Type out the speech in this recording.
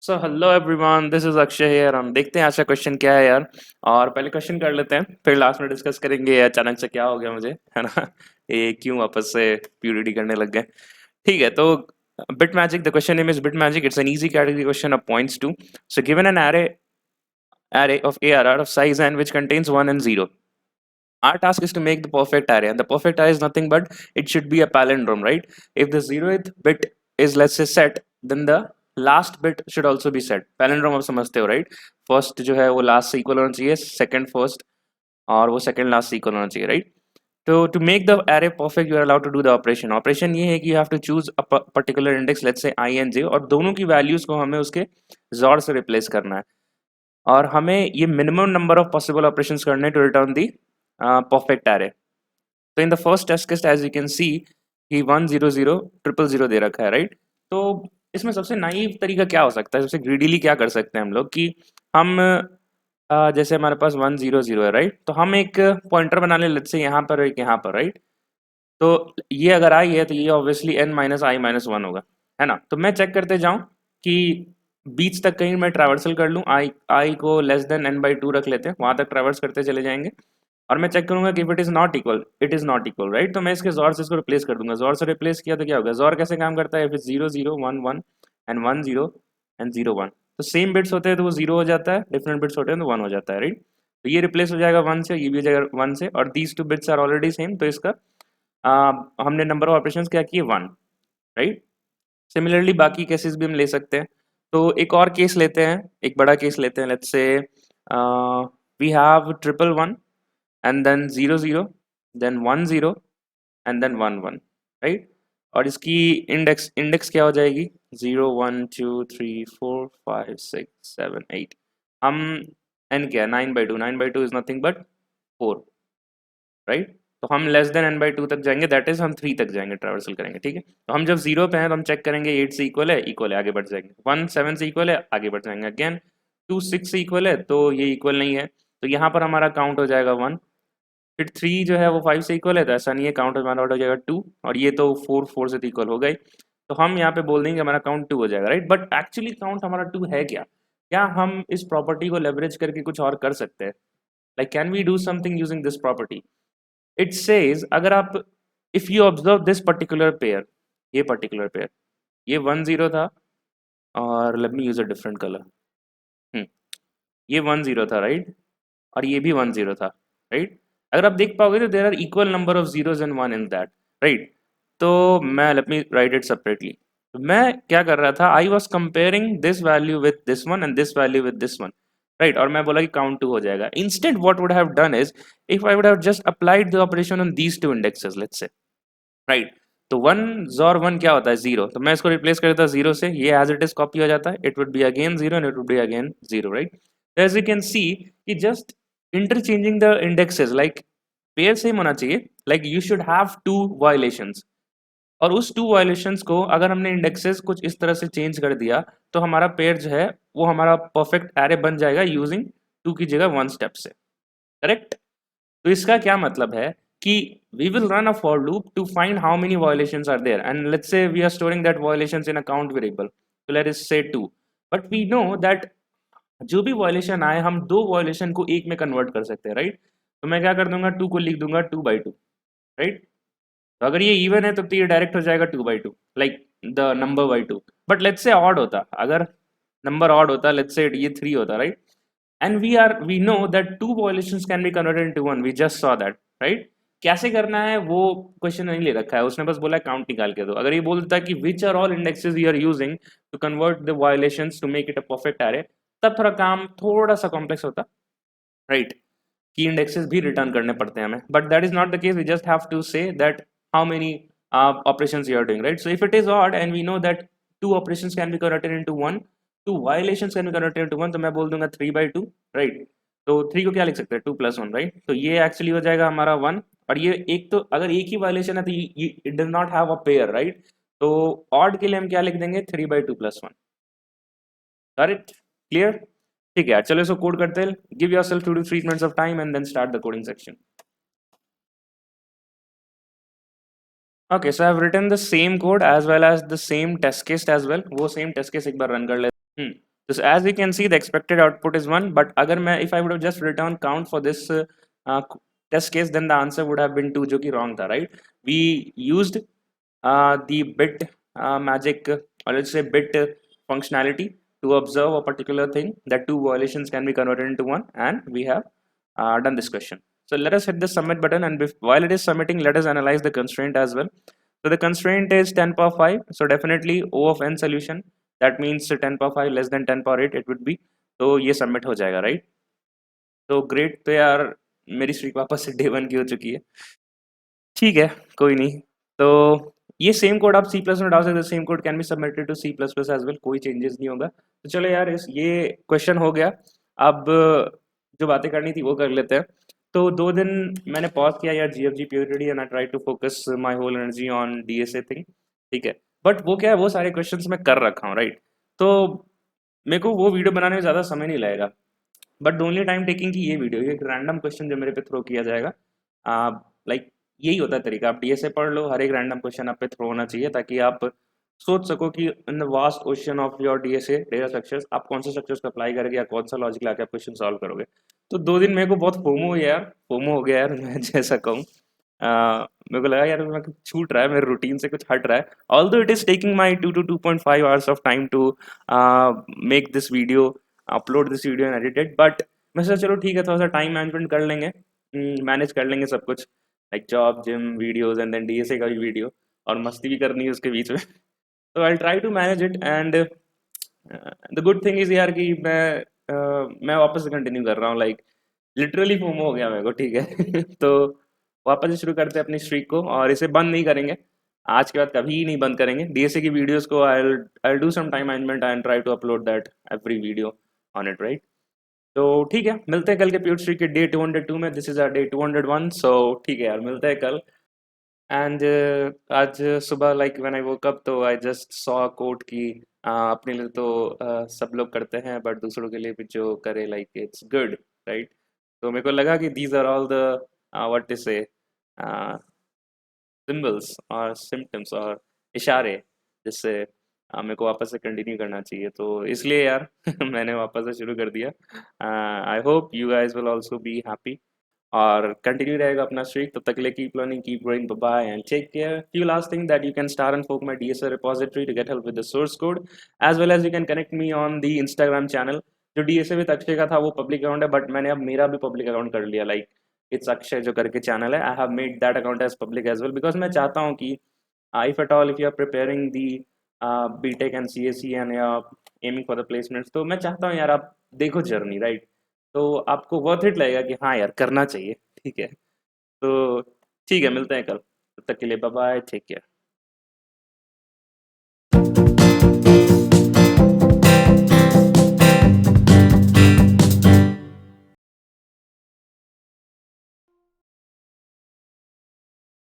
So hello everyone, this is Akshay here. हम देखते हैं आज का क्वेश्चन क्या है यार। और पहले क्वेश्चन कर लेते हैं, फिर लास्ट में डिस्कस करेंगे अचानक से क्या हो गया मुझे, है ना। ये क्यों वापस से प्यूरिटी करने लग गए। ठीक है, तो bit magic, the question name is bit magic. It's an easy category question of points two. So given an array of ARR of size n which contains 1 and 0. Our task is to make the perfect array, and the perfect array is nothing but it should be a palindrome, right? If the 0th bit is, let's say, set, then the last bit should also be set. Palindrome आप समझते हो, right? First जो है वो last से equal होना चाहिए, second first, और वो second last से equal होना चाहिए, right? So to make the array perfect, you are allowed to do the operation. Operation ये है कि you have to choose a particular index, let's say I and j, और दोनों की values को हमें उसके XOR से replace करना है, और हमें ये minimum number of possible operations करने to return the perfect array. तो in the first test case as you can see कि 100 000 दे रखा है, राइट। तो इसमें सबसे नाइव तरीका क्या हो सकता है, सबसे ग्रीडीली क्या कर सकते हैं हम लोग कि हम जैसे हमारे पास 100 है, राइट। तो हम एक पॉइंटर बना ले, लेट्स से यहाँ पर एक यहाँ पर, राइट। तो ये अगर आई है तो ये ऑब्वियसली n माइनस आई माइनस वन होगा, है ना। तो मैं चेक करते जाऊँ कि बीच तक कहीं मैं ट्रैवर्सल कर लूँ, आई को लेस देन n/2 रख लेते हैं, वहाँ तक ट्रैवर्स करते चले जाएंगे। और मैं चेक करूंगा कि if it is not equal, right. तो मैं इसके जोर से इसको रिप्लेस कर दूंगा। जोर से रिप्लेस किया तो क्या होगा, जोर कैसे काम करता है, इफ इट्स 0 0 1 1 एंड 1 0 एंड 0 1, तो सेम बिट्स होते हैं तो वो 0 हो जाता है, डिफरेंट बिट्स होते हैं तो 1 हो जाता है, राइट। तो ये रिप्लेस हो जाएगा 1 से, ये भी हो जाएगा 1 से, और these two bits are already same, तो इसका हमने नंबर ऑफ ऑपरेशंस क्या किए, 1, राइट। सिमिलरली बाकी केसेस भी हम ले सकते हैं। तो एक और केस लेते हैं, एक बड़ा केस लेते हैं। Let's say we have 111 and then 00, then 10 and then 11, right। और इसकी इंडेक्स क्या हो जाएगी, 0 1 2 3 4 5 6 7 8। हम n क्या है, 9/2, 9/2 इज नथिंग बट 4, राइट। तो हम लेस देन n/2 तक जाएंगे, दैट इज हम 3 तक जाएंगे, ट्रैवर्सल करेंगे, ठीक है। तो हम जब 0 पे हैं तो हम चेक करेंगे 8 से इक्वल है, आगे बढ़ जाएंगे। 1 7 से इक्वल है, आगे बढ़ जाएंगे। अगेन 2 6 से इक्वल है, तो ये इक्वल नहीं है, तो यहाँ पर हमारा काउंट हो जाएगा 1। फिर 3 जो है वो 5 से इक्वल है, तो ऐसा नहीं है, काउंट हमारा हो जाएगा 2, और ये तो 4 से तो इक्वल हो गई, तो हम यहाँ पे बोल देंगे हमारा काउंट 2 हो जाएगा, राइट। बट एक्चुअली काउंट हमारा 2 है क्या, क्या हम इस प्रॉपर्टी को लेवरेज करके कुछ और कर सकते हैं, like can we do something using this property. It says, अगर आप, if you observe this particular pair, ये पर्टिकुलर पेयर, ये 1 0 था, और let me use a different colour. ये 1 0 था, राइट, और ये भी 1 0 था, राइट। अगर आप देख पाओगे तो there are equal number of zeros and 1 in that, right. तो मैं, let me write it separately. मैं क्या कर रहा था, I was comparing this value with this one and this value with this one, right. और मैं बोला कि काउंट 2 हो जाएगा। Instead what would have done is, if I would have just applied the operation on these two indexes, let's से, right. तो 1 जोर 1 क्या होता है, 0, तो मैं इसको रिप्लेस कर देता 0 से, ये एज इट इज कॉपी हो जाता है, it would be again 0 and it would be again 0, right. As you can see कि just interchanging the indexes, like pair same होना चाहिए, like you should have 2 violations, और उस 2 वायलेशंस को अगर हमने इंडेक्सेस कुछ इस तरह से चेंज कर दिया, तो हमारा पेयर जो है वो हमारा परफेक्ट एरे बन जाएगा यूजिंग 2 की जगह 1 स्टेप से, करेक्ट। तो इसका क्या मतलब है कि we will run a for loop to find how many violations are there, and let's say we are storing that violations in a count variable, so let us say 2, but we know that जो भी violation आए हम 2 violation को एक में convert कर सकते हैं, राइट। तो मैं क्या कर दूंगा, 2 को लिख दूंगा 2/2, राइट। तो अगर ये इवन है तो ये डायरेक्ट हो जाएगा 2/2, like the number by 2। But let's say odd होता, अगर नंबर ऑड होता, लेट्स से ये 3 होता, right. and we know that 2 violations can be converted into 1, we just saw that, right। कैसे करना है वो क्वेश्चन नहीं ले रखा है, उसने बस बोला काउंट निकाल के दो। अगर ये बोलता है कि which are all indexes you are using to convert the violations to make it a perfect array, तब थोड़ा काम थोड़ा सा कॉम्प्लेक्स होता, राइट, की इंडेक्सेस भी रिटर्न करने पड़ते हैं हमें। But that is not the case, we just have to say that how many operations you are doing, right। so if it is odd and we know that 2 operations can be converted into 1, 2 violations can be converted into 1, तो मैं बोल दूंगा 3/2, right. तो 3 को क्या लिख सकते हैं, 2 + 1, राइट। तो ये एक्चुअली हो जाएगा हमारा 1, और ये एक, तो अगर एक ही वायलेशन है तो it does not have a pair, right. तो ऑड के लिए हम क्या लिख देंगे, 3/2 + 1, करेक्ट, क्लियर। ठीक है यार, चलो इसको कोड करते हैं। Give yourself 2 to 3 minutes of time and then start the coding section. Okay, so I've written the same code as well as the same test case as well. वो same test case एक बार run कर लेते हैं। So as we can see, the expected output is 1, but अगर मैं if I would have just written count for this test case, then the answer would have been 2, जो कि wrong था, right? We used the bit magic, or let's say bit functionality, to observe a particular thing that two violations can be converted into one, and we have done this question. So let us hit the submit button, and while it is submitting, let us analyze the constraint as well. So the constraint is 10 power 5, so definitely O of n solution, that means 10 power 5 less than 10 power 8 it would be, तो ये submit हो जाएगा, right? तो great, तो यार मेरी streak वापस से डे 1 की हो चुकी है। ठीक है, कोई नहीं। तो ये सेम कोड आप सी प्लस में डाल सकते हो, same code can be submitted to C plus plus as well, कोई चेंजेस नहीं होगा। तो चलो यार, इस ये क्वेश्चन हो गया। अब जो बातें करनी थी वो कर लेते हैं। तो 2 दिन मैंने पॉज़ किया यार GFG purity, and I try to focus my whole energy on DSA thing, ठीक है। बट वो क्या है, वो सारे क्वेश्चंस मैं कर रखा हूँ, राइट? तो मेरे को वो वीडियो बनाने में ज़्यादा समय नहीं लगेगा। But the only time taking की ये वीडियो, ये एक रैंडम क्वेश्चन जो मेरे पे थ्रो किया जाएगा, लाइक यही होता है तरीका। आप डीएसए पढ़ लो, हर एक रैंडम क्वेश्चन आप पे थ्रो होना चाहिए, ताकि आप सोच सको कि in the vast ocean of your DSA data structures आप कौन से स्ट्रक्चर्स को अप्लाई करके या कौन सा लॉजिक लाके आप क्वेश्चन सॉल्व करोगे। तो 2 दिन मेरे को बहुत फोमो हुआ यार, फोमो हो गया यार मैं जैसा कहूँ। मेरे को लगा यार मैं कुछ छूट रहा है, मेरे रूटीन से कुछ हट रहा है। Although it is taking my 2 to 2.5 hours of time to make this video, upload this video and edit it, but मैं सोचा चलो ठीक है, थोड़ा सा टाइम मैनेजमेंट कर लेंगे, मैनेज कर लेंगे सब कुछ, like job, gym, videos, and then DSA का भी वीडियो, और मस्ती भी करनी है उसके बीच में। तो I try to manage it, and the good thing is यार कि मैं वापस से कंटिन्यू कर रहा हूँ, लाइक लिटरली फोमो हो गया मेरे को, ठीक है। तो वापस से शुरू करते हैं अपनी स्ट्रीक को, और इसे बंद नहीं करेंगे, आज के बाद कभी नहीं बंद करेंगे। डीएसए की वीडियोस को I do some time management and try to upload that every video on it, right? तो ठीक है, मिलते हैं कल के प्योर स्ट्रीक के डे 202 में। दिस इज आवर डे 201, सो ठीक है यार, मिलते हैं कल। एंड आज सुबह like when I woke up, तो आई जस्ट सॉ कोट कि अपने लिए तो सब लोग करते हैं, बट दूसरों के लिए भी जो करे, लाइक इट्स गुड, राइट? तो मेरे को लगा कि these are all the what to say symbols और सिम्टम्स और इशारे, जिससे मेरे को वापस से कंटिन्यू करना चाहिए, तो इसलिए यार मैंने वापस से शुरू कर दिया। I hope you guys will also be happy, और कंटिन्यू रहेगा अपना स्ट्रीक। तब तक के लिए keep learning, keep growing, bye and take care. few last thing that you can start and fork my DSA repository to get help with the source code, as well as you can connect me on the Instagram channel। जो DSA with Akshay का था वो public account है, but मैंने अब मेरा भी public account कर लिया, लाइक इट्स अक्षय जो करके चैनल है, I have made that account as public as well, because मैं चाहता हूँ कि if at all if you are preparing the BTech and CSE and aiming for the placements, तो मैं चाहता हूँ यार आप देखो जर्नी, राइट? तो आपको वर्थ इट लगेगा कि हाँ यार करना चाहिए, ठीक है? तो ठीक है, मिलते हैं कल, तब तक के लिए बाय बाय, टेक केयर।